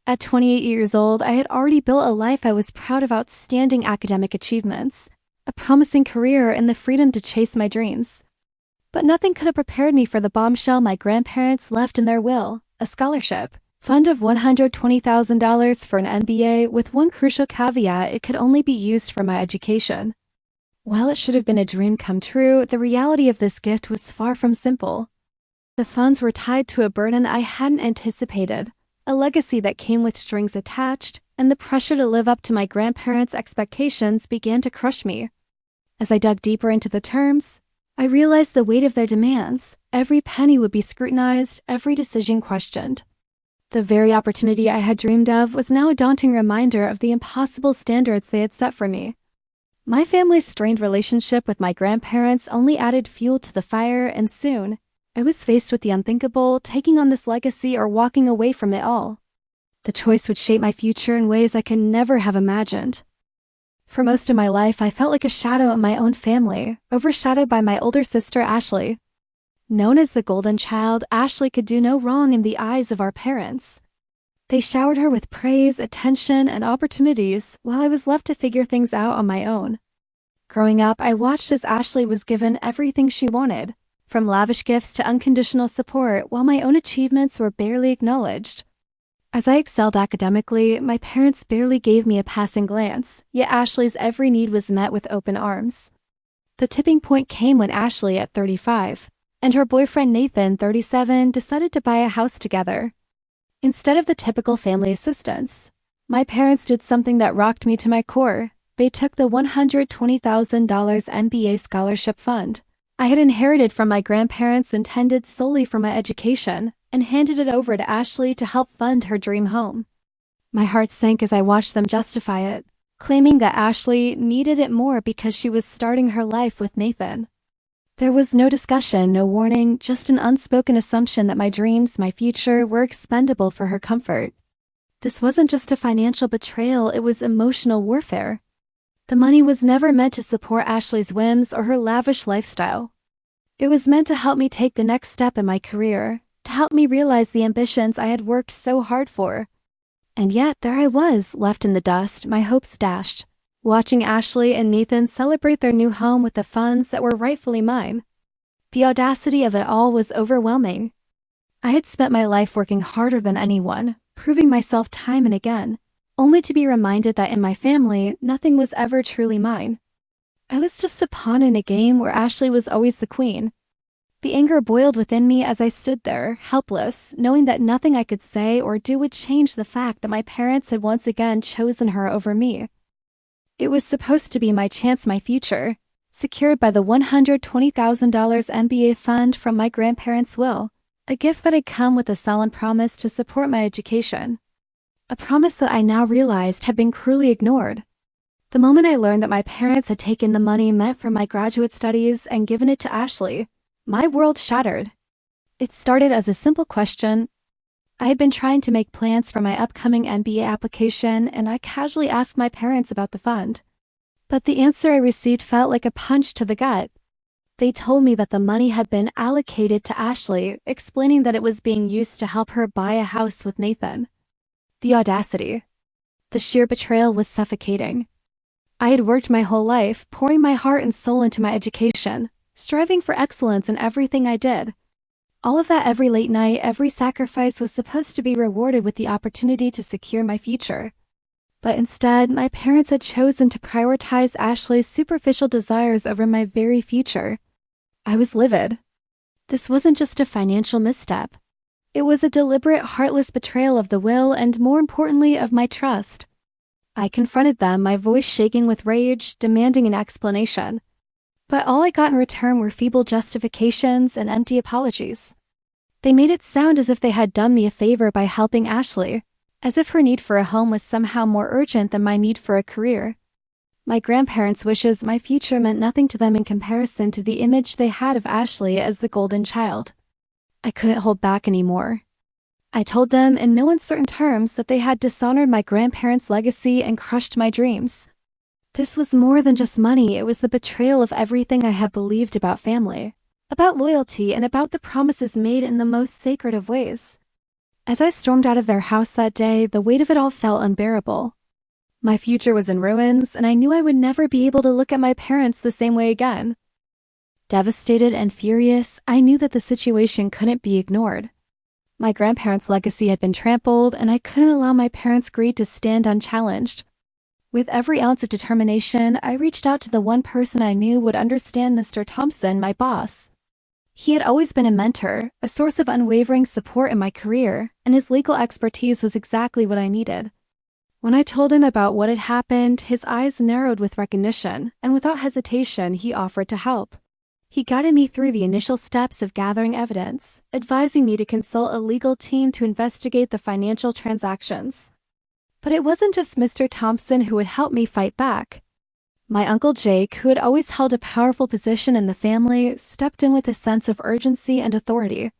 At 28 years old, I had already built a life I was proud of: outstanding academic achievements, a promising career, and the freedom to chase my dreams. But nothing could have prepared me for the bombshell my grandparents left in their will: a scholarship fund of $120,000 for an MBA, with one crucial caveat: it could only be used for my education. While it should have been a dream come true, the reality of this gift was far from simple. The funds were tied to a burden I hadn't anticipated, a legacy that came with strings attached, and the pressure to live up to my grandparents' expectations began to crush me. As I dug deeper into the terms, I realized the weight of their demands. Every penny would be scrutinized, every decision questioned. The very opportunity I had dreamed of was now a daunting reminder of the impossible standards they had set for me. My family's strained relationship with my grandparents only added fuel to the fire, and soon, I was faced with the unthinkable: taking on this legacy or walking away from it all. The choice would shape my future in ways I could never have imagined. For most of my life, I felt like a shadow in my own family, overshadowed by my older sister Ashley. Known as the golden child, Ashley could do no wrong in the eyes of our parents. They showered her with praise, attention, and opportunities, while I was left to figure things out on my own. Growing up, I watched as Ashley was given everything she wanted, from lavish gifts to unconditional support, while my own achievements were barely acknowledged. As I excelled academically, my parents barely gave me a passing glance, yet Ashley's every need was met with open arms. The tipping point came when Ashley, at 35, and her boyfriend Nathan, 37, decided to buy a house together. Instead of the typical family assistance, my parents did something that rocked me to my core. They took the $120,000 MBA scholarship fund I had inherited from my grandparents, intended solely for my education, and handed it over to Ashley to help fund her dream home. My heart sank as I watched them justify it, claiming that Ashley needed it more because she was starting her life with Nathan. There was no discussion, no warning, just an unspoken assumption that my dreams, my future, were expendable for her comfort. This wasn't just a financial betrayal, it was emotional warfare. The money was never meant to support Ashley's whims or her lavish lifestyle. It was meant to help me take the next step in my career, to help me realize the ambitions I had worked so hard for. And yet, there I was, left in the dust, my hopes dashed, watching Ashley and Nathan celebrate their new home with the funds that were rightfully mine. The audacity of it all was overwhelming. I had spent my life working harder than anyone, proving myself time and again, only to be reminded that in my family, nothing was ever truly mine. I was just a pawn in a game where Ashley was always the queen. The anger boiled within me as I stood there, helpless, knowing that nothing I could say or do would change the fact that my parents had once again chosen her over me. It was supposed to be my chance, my future, secured by the $120,000 MBA fund from my grandparents' will, a gift that had come with a solemn promise to support my education. A promise that I now realized had been cruelly ignored. The moment I learned that my parents had taken the money meant for my graduate studies and given it to Ashley, my world shattered. It started as a simple question. I had been trying to make plans for my upcoming MBA application, and I casually asked my parents about the fund. But the answer I received felt like a punch to the gut. They told me that the money had been allocated to Ashley, explaining that it was being used to help her buy a house with Nathan. The audacity. The sheer betrayal was suffocating. I had worked my whole life, pouring my heart and soul into my education, striving for excellence in everything I did. All of that, every late night, every sacrifice, was supposed to be rewarded with the opportunity to secure my future. But instead, my parents had chosen to prioritize Ashley's superficial desires over my very future. I was livid. This wasn't just a financial misstep. It was a deliberate, heartless betrayal of the will and, more importantly, of my trust. I confronted them, my voice shaking with rage, demanding an explanation. But all I got in return were feeble justifications and empty apologies. They made it sound as if they had done me a favor by helping Ashley, as if her need for a home was somehow more urgent than my need for a career. My grandparents' wishes, my future, meant nothing to them in comparison to the image they had of Ashley as the golden child. I couldn't hold back anymore. I told them in no uncertain terms that they had dishonored my grandparents' legacy and crushed my dreams. This was more than just money, it was the betrayal of everything I had believed about family, about loyalty, and about the promises made in the most sacred of ways. As I stormed out of their house that day, the weight of it all felt unbearable. My future was in ruins, and I knew I would never be able to look at my parents the same way again. Devastated and furious, I knew that the situation couldn't be ignored. My grandparents' legacy had been trampled, and I couldn't allow my parents' greed to stand unchallenged. With every ounce of determination, I reached out to the one person I knew would understand, Mr. Thompson, my boss. He had always been a mentor, a source of unwavering support in my career, and his legal expertise was exactly what I needed. When I told him about what had happened, his eyes narrowed with recognition, and without hesitation, he offered to help. He guided me through the initial steps of gathering evidence, advising me to consult a legal team to investigate the financial transactions. But it wasn't just Mr. Thompson who would help me fight back. My Uncle Jake, who had always held a powerful position in the family, stepped in with a sense of urgency and authority.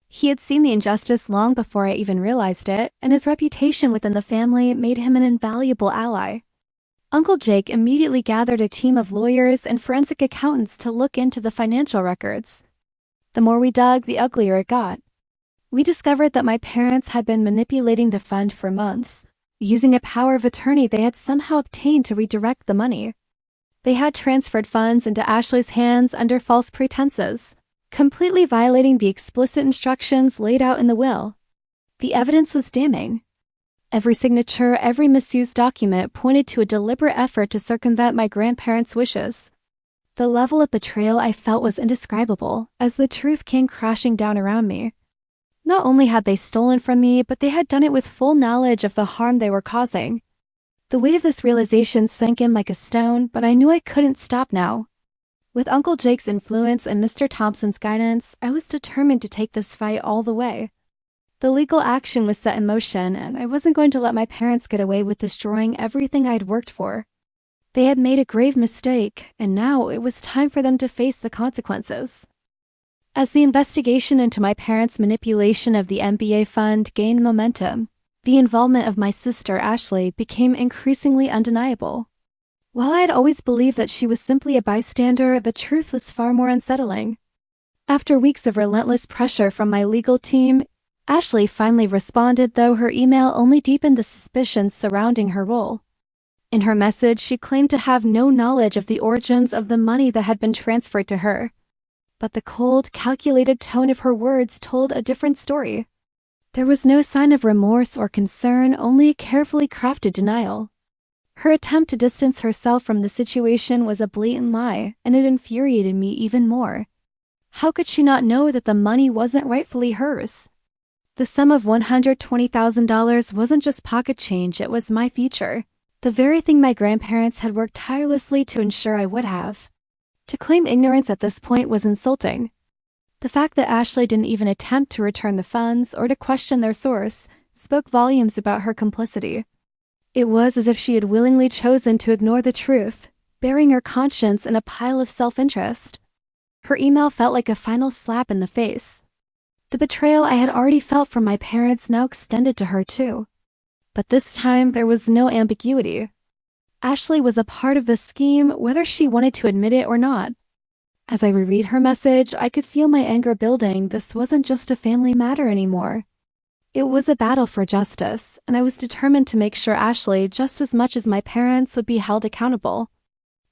He had seen the injustice long before I even realized it, and his reputation within the family made him an invaluable ally. Uncle Jake immediately gathered a team of lawyers and forensic accountants to look into the financial records. The more we dug, the uglier it got. We discovered that my parents had been manipulating the fund for months, using a power of attorney they had somehow obtained to redirect the money. They had transferred funds into Ashley's hands under false pretenses, completely violating the explicit instructions laid out in the will. The evidence was damning. Every signature, every misused document pointed to a deliberate effort to circumvent my grandparents' wishes. The level of betrayal I felt was indescribable as the truth came crashing down around me. Not only had they stolen from me, but they had done it with full knowledge of the harm they were causing. The weight of this realization sank in like a stone, but I knew I couldn't stop now. With Uncle Jake's influence and Mr. Thompson's guidance, I was determined to take this fight all the way. The legal action was set in motion, and I wasn't going to let my parents get away with destroying everything I'd worked for. They had made a grave mistake, and now it was time for them to face the consequences. As the investigation into my parents' manipulation of the MBA fund gained momentum, the involvement of my sister Ashley became increasingly undeniable. While I had always believed that she was simply a bystander, the truth was far more unsettling. After weeks of relentless pressure from my legal team, Ashley finally responded, though her email only deepened the suspicions surrounding her role. In her message, she claimed to have no knowledge of the origins of the money that had been transferred to her. But the cold, calculated tone of her words told a different story. There was no sign of remorse or concern, only a carefully crafted denial. Her attempt to distance herself from the situation was a blatant lie, and it infuriated me even more. How could she not know that the money wasn't rightfully hers? The sum of $120,000 wasn't just pocket change, it was my future. The very thing my grandparents had worked tirelessly to ensure I would have. To claim ignorance at this point was insulting. The fact that Ashley didn't even attempt to return the funds or to question their source spoke volumes about her complicity. It was as if she had willingly chosen to ignore the truth, burying her conscience in a pile of self-interest. Her email felt like a final slap in the face. The betrayal I had already felt from my parents now extended to her too. But this time, there was no ambiguity. Ashley was a part of the scheme, whether she wanted to admit it or not. As I reread her message, I could feel my anger building. This wasn't just a family matter anymore. It was a battle for justice, and I was determined to make sure Ashley, just as much as my parents, would be held accountable.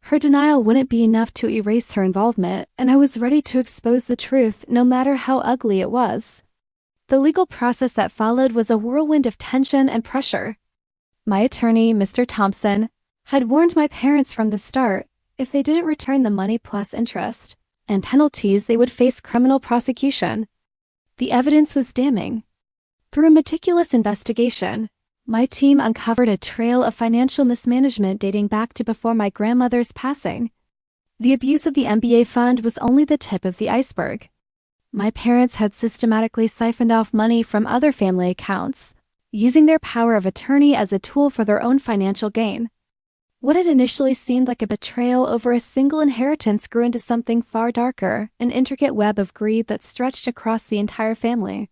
Her denial wouldn't be enough to erase her involvement, and I was ready to expose the truth, no matter how ugly it was. The legal process that followed was a whirlwind of tension and pressure. My attorney, Mr. Thompson, had warned my parents from the start, if they didn't return the money plus interest and penalties, they would face criminal prosecution. The evidence was damning. Through a meticulous investigation, my team uncovered a trail of financial mismanagement dating back to before my grandmother's passing. The abuse of the MBA fund was only the tip of the iceberg. My parents had systematically siphoned off money from other family accounts, using their power of attorney as a tool for their own financial gain. What had initially seemed like a betrayal over a single inheritance grew into something far darker, an intricate web of greed that stretched across the entire family.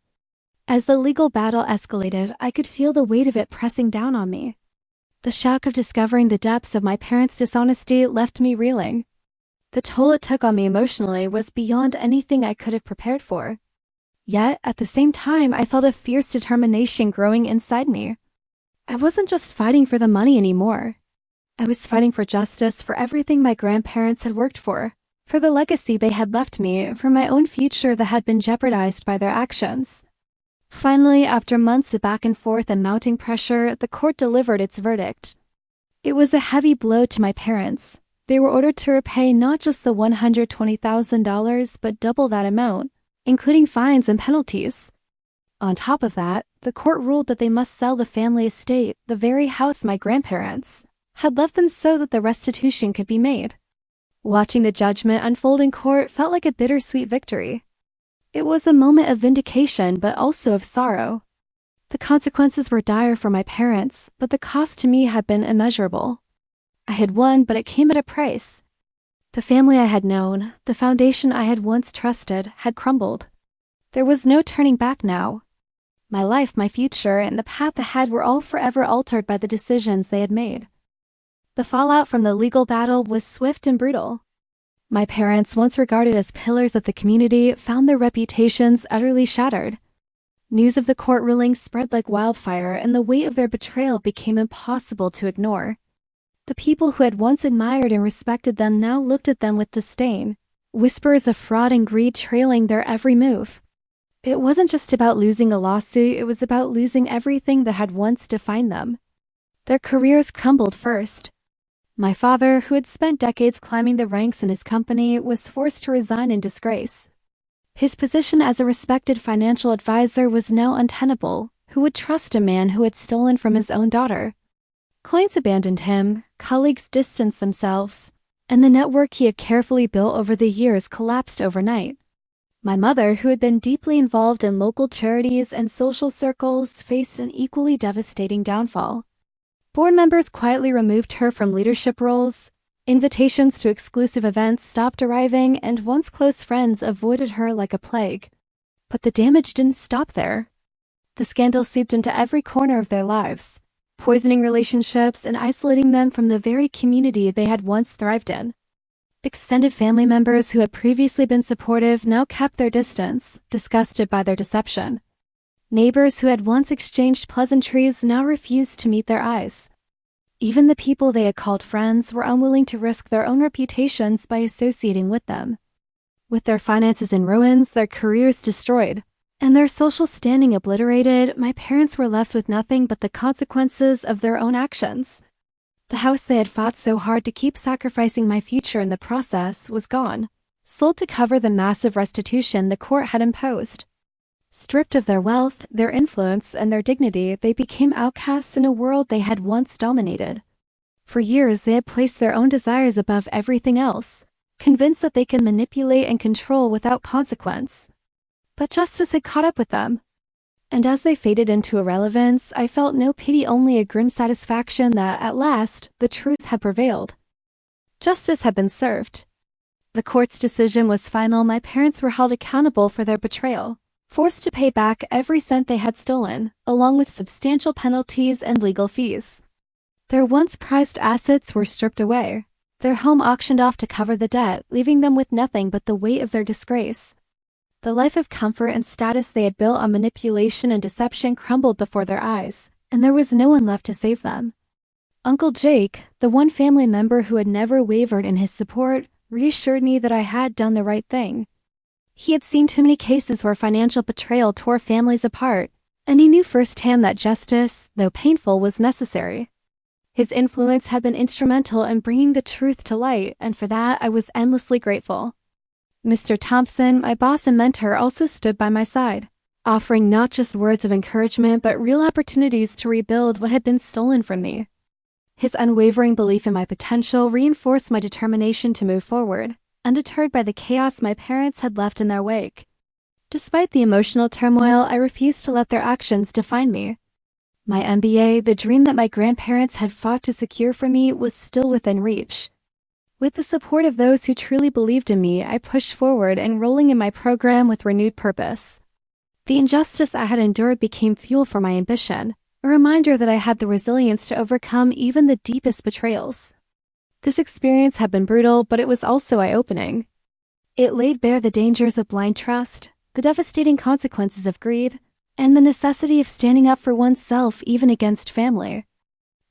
As the legal battle escalated, I could feel the weight of it pressing down on me. The shock of discovering the depths of my parents' dishonesty left me reeling. The toll it took on me emotionally was beyond anything I could have prepared for. Yet, at the same time, I felt a fierce determination growing inside me. I wasn't just fighting for the money anymore. I was fighting for justice, for everything my grandparents had worked for the legacy they had left me, for my own future that had been jeopardized by their actions. Finally, after months of back and forth and mounting pressure, the court delivered its verdict. It was a heavy blow to my parents. They were ordered to repay not just the $120,000, but double that amount, including fines and penalties. On top of that, the court ruled that they must sell the family estate, the very house my grandparents had left them, so that the restitution could be made. Watching the judgment unfold in court felt like a bittersweet victory. It was a moment of vindication, but also of sorrow. The consequences were dire for my parents, but the cost to me had been immeasurable. I had won, but it came at a price. The family I had known, the foundation I had once trusted, had crumbled. There was no turning back now. My life, my future, and the path ahead were all forever altered by the decisions they had made. The fallout from the legal battle was swift and brutal. My parents, once regarded as pillars of the community, found their reputations utterly shattered. News of the court ruling spread like wildfire, and the weight of their betrayal became impossible to ignore. The people who had once admired and respected them now looked at them with disdain, whispers of fraud and greed trailing their every move. It wasn't just about losing a lawsuit, it was about losing everything that had once defined them. Their careers crumbled first. My father, who had spent decades climbing the ranks in his company, was forced to resign in disgrace. His position as a respected financial advisor was now untenable. Who would trust a man who had stolen from his own daughter? Clients abandoned him, colleagues distanced themselves, and the network he had carefully built over the years collapsed overnight. My mother, who had been deeply involved in local charities and social circles, faced an equally devastating downfall. Board members quietly removed her from leadership roles, invitations to exclusive events stopped arriving, and once close friends avoided her like a plague. But the damage didn't stop there. The scandal seeped into every corner of their lives, poisoning relationships and isolating them from the very community they had once thrived in. Extended family members who had previously been supportive now kept their distance, disgusted by their deception. Neighbors who had once exchanged pleasantries now refused to meet their eyes. Even the people they had called friends were unwilling to risk their own reputations by associating with them. With their finances in ruins, their careers destroyed, and their social standing obliterated, my parents were left with nothing but the consequences of their own actions. The house they had fought so hard to keep, sacrificing my future in the process, was gone, sold to cover the massive restitution the court had imposed. Stripped of their wealth, their influence, and their dignity, they became outcasts in a world they had once dominated. For years, they had placed their own desires above everything else, convinced that they could manipulate and control without consequence. But justice had caught up with them. And as they faded into irrelevance, I felt no pity, only a grim satisfaction that, at last, the truth had prevailed. Justice had been served. The court's decision was final. My parents were held accountable for their betrayal, forced to pay back every cent they had stolen, along with substantial penalties and legal fees. Their once prized assets were stripped away, their home auctioned off to cover the debt, leaving them with nothing but the weight of their disgrace. The life of comfort and status they had built on manipulation and deception crumbled before their eyes, and there was no one left to save them. Uncle Jake, the one family member who had never wavered in his support, reassured me that I had done the right thing. He had seen too many cases where financial betrayal tore families apart, and he knew firsthand that justice, though painful, was necessary. His influence had been instrumental in bringing the truth to light, and for that I was endlessly grateful. Mr. Thompson, my boss and mentor, also stood by my side, offering not just words of encouragement but real opportunities to rebuild what had been stolen from me. His unwavering belief in my potential reinforced my determination to move forward, undeterred by the chaos my parents had left in their wake. Despite the emotional turmoil, I refused to let their actions define me. My MBA, the dream that my grandparents had fought to secure for me, was still within reach. With the support of those who truly believed in me, I pushed forward, enrolling in my program with renewed purpose. The injustice I had endured became fuel for my ambition, a reminder that I had the resilience to overcome even the deepest betrayals. This experience had been brutal, but it was also eye-opening. It laid bare the dangers of blind trust, the devastating consequences of greed, and the necessity of standing up for oneself even against family.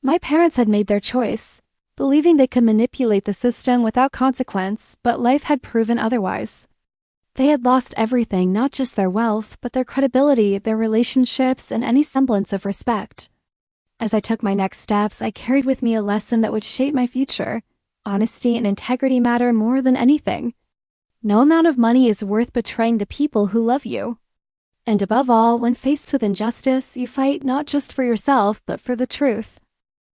My parents had made their choice, believing they could manipulate the system without consequence, but life had proven otherwise. They had lost everything, not just their wealth, but their credibility, their relationships, and any semblance of respect. As I took my next steps, I carried with me a lesson that would shape my future. Honesty and integrity matter more than anything. No amount of money is worth betraying the people who love you. And above all, when faced with injustice, you fight not just for yourself, but for the truth.